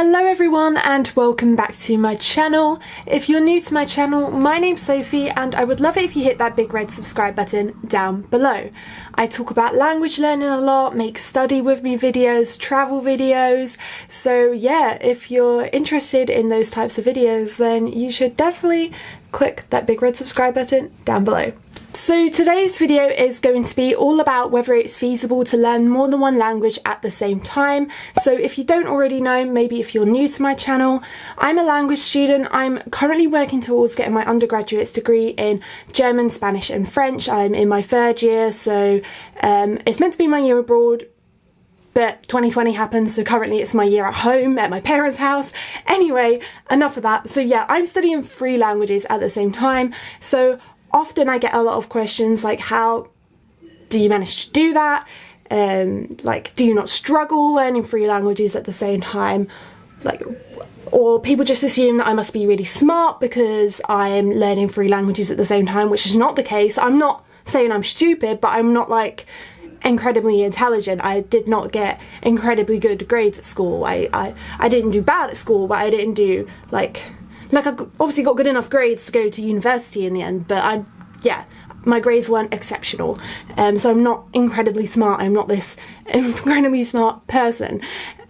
Hello everyone and welcome back to my channel. If you're new to my channel, my name's Sophie and I would love it if you hit that big red subscribe button down below. I talk about language learning a lot, make study with me videos, travel videos, so yeah, if you're interested in those types of videos then you should definitely click that big red subscribe button down below. So today's video is going to be all about whether it's feasible to learn more than one language at the same time. So if you don't already know, maybe if you're new to my channel, I'm a language student. I'm currently working towards getting my undergraduate's degree in German, Spanish and French. I'm in my third year, so it's meant to be my year abroad, but 2020 happened, so currently it's my year at home at my parents' house. Anyway, enough of that. So yeah, I'm studying 3 languages at the same time. So often I get a lot of questions like, how do you manage to do that? Like, do you not struggle learning 3 languages at the same time? Like, or people just assume that I must be really smart because I'm learning 3 languages at the same time, which is not the case. I'm not saying I'm stupid, but I'm not like incredibly intelligent. I did not get incredibly good grades at school. I didn't do bad at school, but I didn't do like I obviously got good enough grades to go to university in the end, but my grades weren't exceptional. So I'm not incredibly smart. I'm not this incredibly smart person.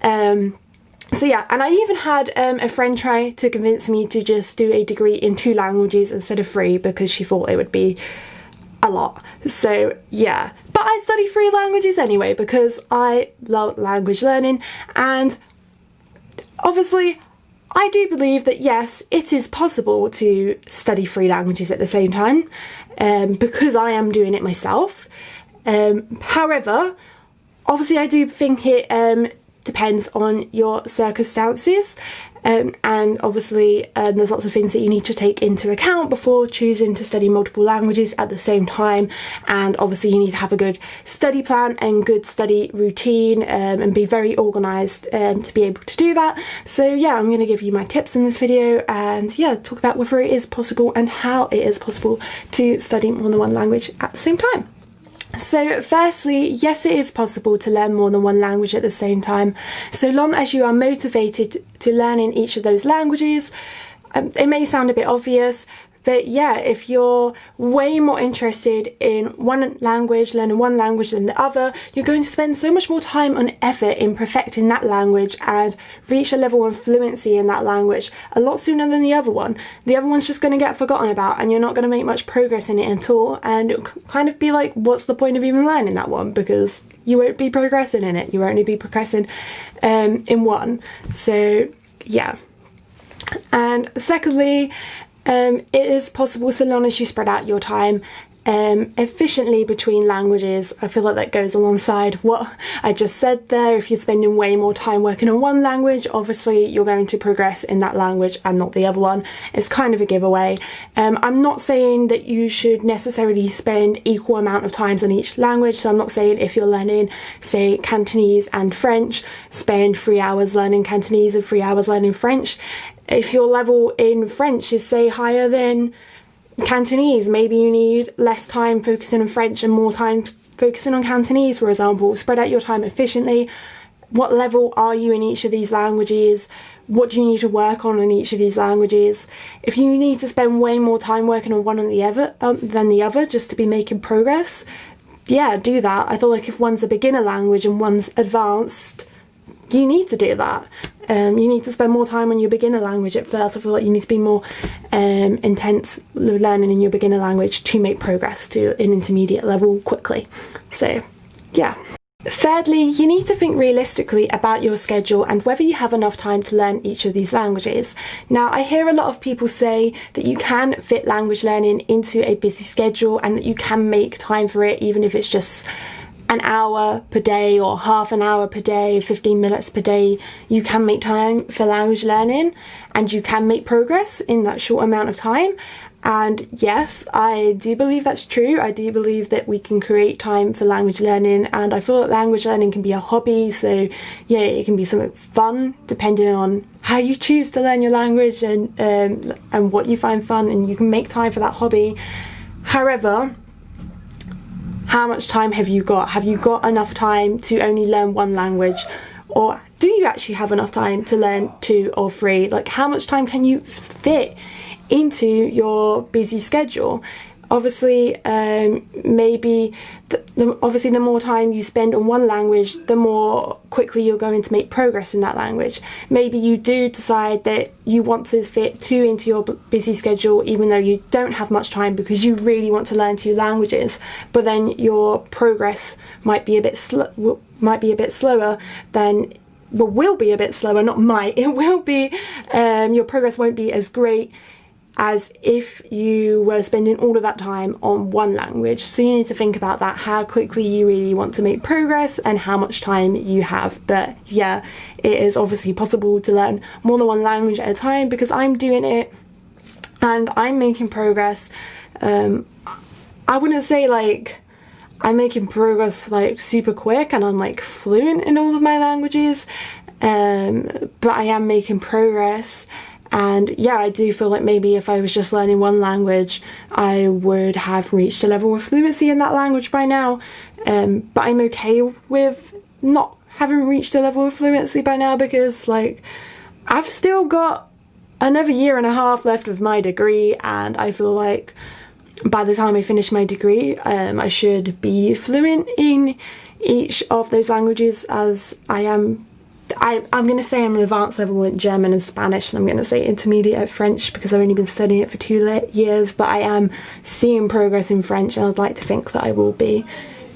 So yeah, and I even had a friend try to convince me to just do a degree in 2 languages instead of 3 because she thought it would be a lot. So yeah, but I study 3 languages anyway because I love language learning, and obviously I do believe that yes, it is possible to study 3 languages at the same time, because I am doing it myself. However, obviously I do think it depends on your circumstances, and obviously there's lots of things that you need to take into account before choosing to study multiple languages at the same time, and obviously you need to have a good study plan and good study routine, and be very organised to be able to do that. So yeah, I'm going to give you my tips in this video and yeah, talk about whether it is possible and how it is possible to study more than one language at the same time. So firstly, yes, it is possible to learn more than one language at the same time, so long as you are motivated to learn in each of those languages. It may sound a bit obvious, but yeah, if you're way more interested in one language, learning one language than the other, you're going to spend so much more time and effort in perfecting that language and reach a level of fluency in that language a lot sooner than the other one. The other one's just going to get forgotten about and you're not going to make much progress in it at all, and it'll kind of be like, what's the point of even learning that one, because you won't be progressing in it. You'll only be progressing in one. So yeah. And secondly, it is possible so long as you spread out your time efficiently between languages. I feel like that goes alongside what I just said there. If you're spending way more time working on one language, obviously you're going to progress in that language and not the other one. It's kind of a giveaway. I'm not saying that you should necessarily spend equal amount of times on each language, so I'm not saying if you're learning, say, Cantonese and French, spend 3 hours learning Cantonese and 3 hours learning French. If your level in French is, say, higher than Cantonese, maybe you need less time focusing on French and more time focusing on Cantonese, for example. Spread out your time efficiently. What level are you in each of these languages? What do you need to work on in each of these languages? If you need to spend way more time working on one than the other just to be making progress, yeah, do that. I feel like if one's a beginner language and one's advanced, you need to do that. You need to spend more time on your beginner language at first. I feel like you need to be more intense learning in your beginner language to make progress to an intermediate level quickly. So yeah. Thirdly, you need to think realistically about your schedule and whether you have enough time to learn each of these languages. Now, I hear a lot of people say that you can fit language learning into a busy schedule and that you can make time for it, even if it's just an hour per day or half an hour per day, 15 minutes per day. You can make time for language learning and you can make progress in that short amount of time. And yes, I do believe that's true. I do believe that we can create time for language learning, and I feel that language learning can be a hobby, so yeah, it can be something fun depending on how you choose to learn your language and what you find fun, and you can make time for that hobby. However, how much time have you got? Have you got enough time to only learn one language? Or do you actually have enough time to learn 2 or 3? Like, how much time can you fit into your busy schedule? Obviously, maybe the more time you spend on one language, the more quickly you're going to make progress in that language. Maybe you do decide that you want to fit 2 into your busy schedule, even though you don't have much time, because you really want to learn 2 languages. But then your progress might be a bit slower than. Well, will be a bit slower, not might. It will be. Your progress won't be as great as if you were spending all of that time on one language. So you need to think about that, how quickly you really want to make progress and how much time you have. But yeah, it is obviously possible to learn more than one language at a time, because I'm doing it and I'm making progress. I wouldn't say like I'm making progress like super quick and I'm like fluent in all of my languages, but I am making progress. And yeah, I do feel like maybe if I was just learning one language, I would have reached a level of fluency in that language by now. But I'm okay with not having reached a level of fluency by now, because like I've still got another 1.5 years left of my degree, and I feel like by the time I finish my degree, I should be fluent in each of those languages, as I am. I'm going to say I'm an advanced level in German and Spanish, and I'm going to say intermediate at French because I've only been studying it for 2 years, but I am seeing progress in French, and I'd like to think that I will be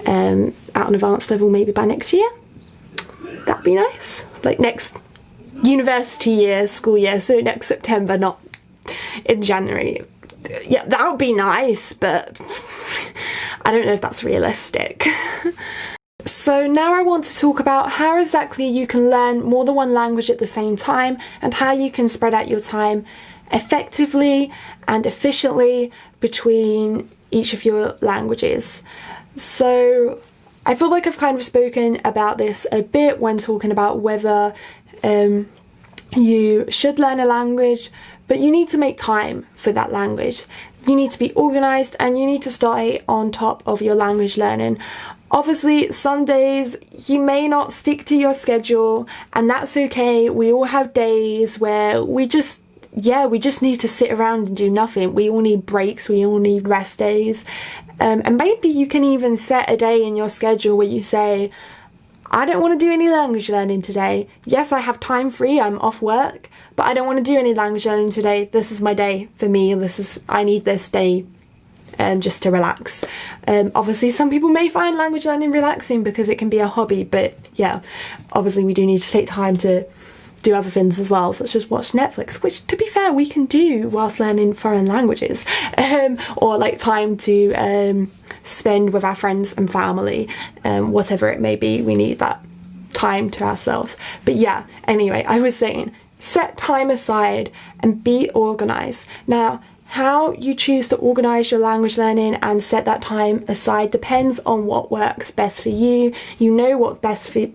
at an advanced level maybe by next year. That'd be nice. Like next university year, school year, so next September, not in January. Yeah, that would be nice, but I don't know if that's realistic. So now I want to talk about how exactly you can learn more than one language at the same time, and how you can spread out your time effectively and efficiently between each of your languages. So I feel like I've kind of spoken about this a bit when talking about whether you should learn a language, but you need to make time for that language. You need to be organised, and you need to stay on top of your language learning. Obviously, some days you may not stick to your schedule, and that's okay. We all have days where we just need to sit around and do nothing. We all need breaks, we all need rest days. And maybe you can even set a day in your schedule where you say, I don't want to do any language learning today. Yes, I have time free, I'm off work, but I don't want to do any language learning today. This is my day for me. I need this day just to relax. Obviously some people may find language learning relaxing because it can be a hobby, but yeah, obviously we do need to take time to do other things as well, such as watch Netflix, which to be fair we can do whilst learning foreign languages, or like time to spend with our friends and family, whatever it may be. We need that time to ourselves. But yeah, anyway, I was saying set time aside and be organised. Now, how you choose to organise your language learning and set that time aside depends on what works best for you. You know what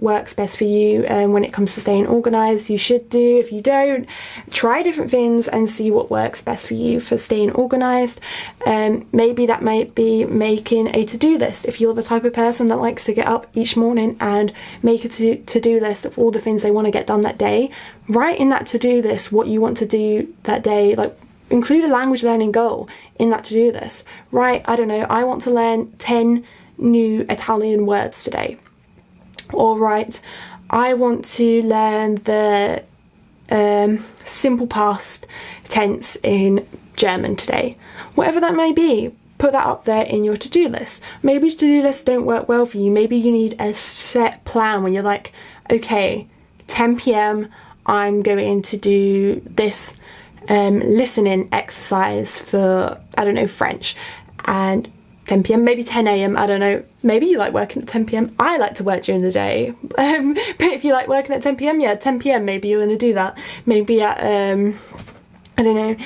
works best for you, and when it comes to staying organised, you should do. If you don't, try different things and see what works best for you for staying organised. Maybe that might be making a to-do list. If you're the type of person that likes to get up each morning and make a to-do list of all the things they want to get done that day, write in that to-do list what you want to do that day. Like, include a language learning goal in that to-do list. Right, I don't know, I want to learn 10 new Italian words today. Or right, I want to learn the simple past tense in German today. Whatever that may be, put that up there in your to-do list. Maybe to-do lists don't work well for you. Maybe you need a set plan when you're like, okay, 10 p.m, I'm going to do this listening exercise for, I don't know, French, and 10 p.m, maybe 10 a.m, I don't know, maybe you like working at 10 p.m, I like to work during the day, but if you like working at 10 p.m, yeah, 10 p.m, maybe you're going to do that. Maybe at I don't know,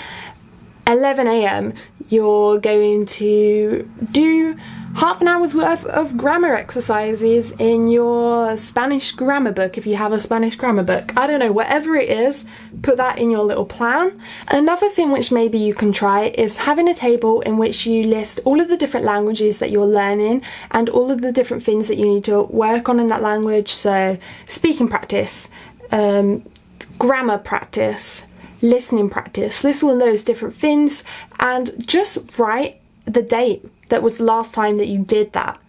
11 a.m, you're going to do half an hour's worth of grammar exercises in your Spanish grammar book, if you have a Spanish grammar book. I don't know, whatever it is, put that in your little plan. Another thing which maybe you can try is having a table in which you list all of the different languages that you're learning and all of the different things that you need to work on in that language. So speaking practice, grammar practice, listening practice, list all those different things and just write the date that was the last time that you did that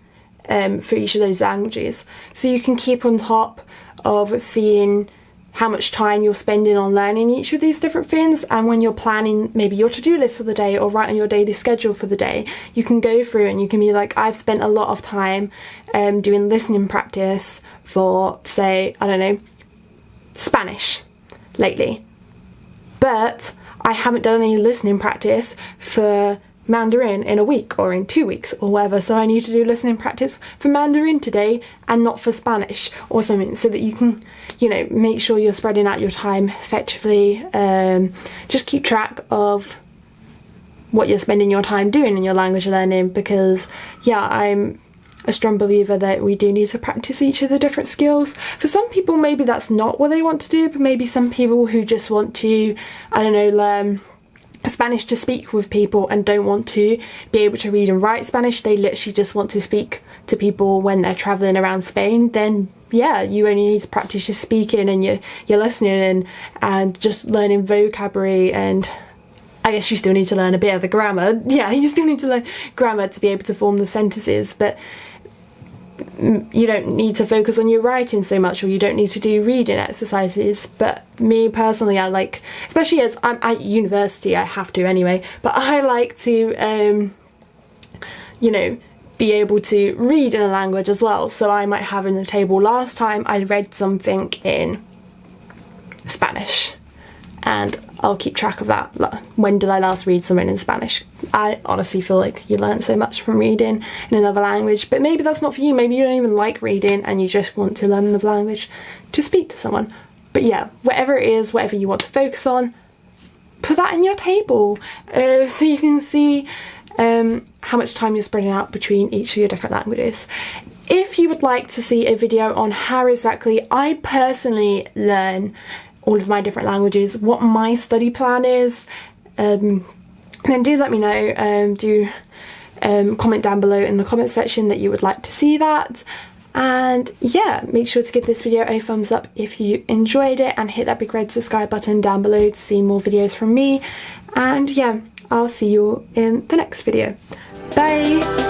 for each of those languages, so you can keep on top of seeing how much time you're spending on learning each of these different things. And when you're planning maybe your to-do list for the day or writing your daily schedule for the day, you can go through and you can be like, I've spent a lot of time doing listening practice for, say, I don't know, Spanish lately, but I haven't done any listening practice for Mandarin in a week or in 2 weeks or whatever, so I need to do listening practice for Mandarin today and not for Spanish or something, so that you can, you know, make sure you're spreading out your time effectively. Just keep track of what you're spending your time doing in your language learning, because yeah, I'm a strong believer that we do need to practice each of the different skills. For some people maybe that's not what they want to do, but maybe some people who just want to, I don't know, learn Spanish to speak with people and don't want to be able to read and write Spanish, they literally just want to speak to people when they're traveling around Spain, then yeah, you only need to practice your speaking and your listening and just learning vocabulary. And I guess you still need to learn a bit of the grammar. Yeah, you still need to learn grammar to be able to form the sentences, but you don't need to focus on your writing so much, or you don't need to do reading exercises. But me personally, I like, especially as I'm at university, I have to anyway, but I like to you know, be able to read in a language as well. So I might have in the table, last time I read something in Spanish, and I'll keep track of that. When did I last read something in Spanish? I honestly feel like you learn so much from reading in another language, but maybe that's not for you. Maybe you don't even like reading and you just want to learn another language to speak to someone. But yeah, whatever it is, whatever you want to focus on, put that in your table so you can see how much time you're spreading out between each of your different languages. If you would like to see a video on how exactly I personally learn all of my different languages, what my study plan is, then do let me know. Do comment down below in the comment section that you would like to see that. And yeah, make sure to give this video a thumbs up if you enjoyed it, and hit that big red subscribe button down below to see more videos from me. And yeah, I'll see you in the next video. Bye!